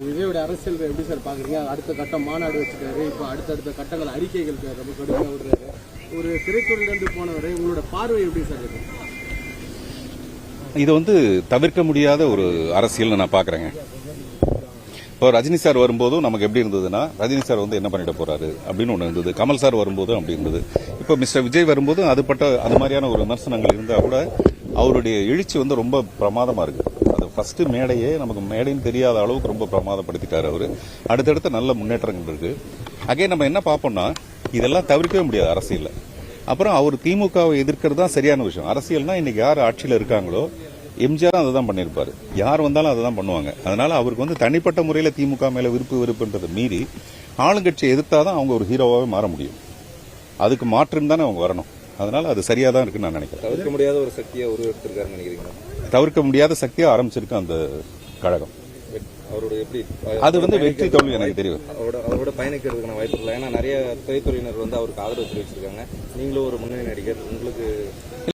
விஜயோட அரசியல் எப்படி சார் பாக்குறீங்க? அடுத்த கட்டம் மாநாடு வச்சுட்டாரு. இப்போ அடுத்தடுத்த கட்டங்கள் அறிக்கைகள் ரொம்ப கடுமையாக விடுறாரு. ஒரு திரைத்துறையிலிருந்து போனவரை உங்களோட பார்வை எப்படி சார் இருக்கு? இது தவிர்க்க முடியாத ஒரு அரசியல் நான் பாக்குறேங்க. இப்போ ரஜினி சார் வரும்போதும் நமக்கு எப்படி இருந்ததுன்னா, ரஜினி சார் என்ன பண்ணிட போறாரு அப்படின்னு ஒன்று இருந்தது. கமல் சார் வரும்போதும் அப்படி இருந்தது. இப்போ மிஸ்டர் விஜய் வரும்போதும் அது மாதிரியான ஒரு விமர்சனங்கள் இருந்தா கூட அவருடைய எழுச்சி ரொம்ப பிரமாதமா இருக்கு. அது ஃபர்ஸ்ட் மேடையே நமக்கு மேடைன்னு தெரியாத அளவுக்கு ரொம்ப பிரமாதப்படுத்திட்டாரு அவரு. அடுத்தடுத்த நல்ல முன்னேற்றங்கள் இருக்கு. அகே நம்ம என்ன பார்ப்போம்னா, இதெல்லாம் தவிர்க்கவே முடியாது அரசியல்ல. அப்புறம் அவர் திமுகவை எதிர்க்கிறது தான் சரியான விஷயம். அரசியல்னா இன்னைக்கு யார் ஆட்சியில் இருக்காங்களோ, எம்ஜிஆர் அதை தான் பண்ணியிருப்பாரு. யார் வந்தாலும் அதை தான் பண்ணுவாங்க. அதனால அவருக்கு தனிப்பட்ட முறையில் திமுக மேல வெறுப்புன்றதை மீறி ஆளுங்கட்சியை எதிர்த்தாதான் அவங்க ஒரு ஹீரோவாகவே மாற முடியும். அதுக்கு மாற்றம் தானே அவங்க வரணும். அதனால அது சரியா தான் இருக்குன்னு நான் நினைக்கிறேன். தவிர்க்க முடியாத ஒரு சக்தியை உருவெடுத்திருக்காருன்னு நினைக்கிறீங்களா? தவிர்க்க முடியாத சக்தியை ஆரம்பிச்சிருக்கு அந்த கழகம். அவரோட எப்படி அது வெற்றி தோல்வி எனக்கு தெரியும். அவரோட பயணிக்கிறதுக்கான வாய்ப்பு இல்லை. ஏன்னா நிறைய திரைத்துறையினர் அவருக்கு ஆதரவு தெரிவிச்சிருக்காங்க. நீங்களும் ஒரு முன்னணி நடிகர், உங்களுக்கு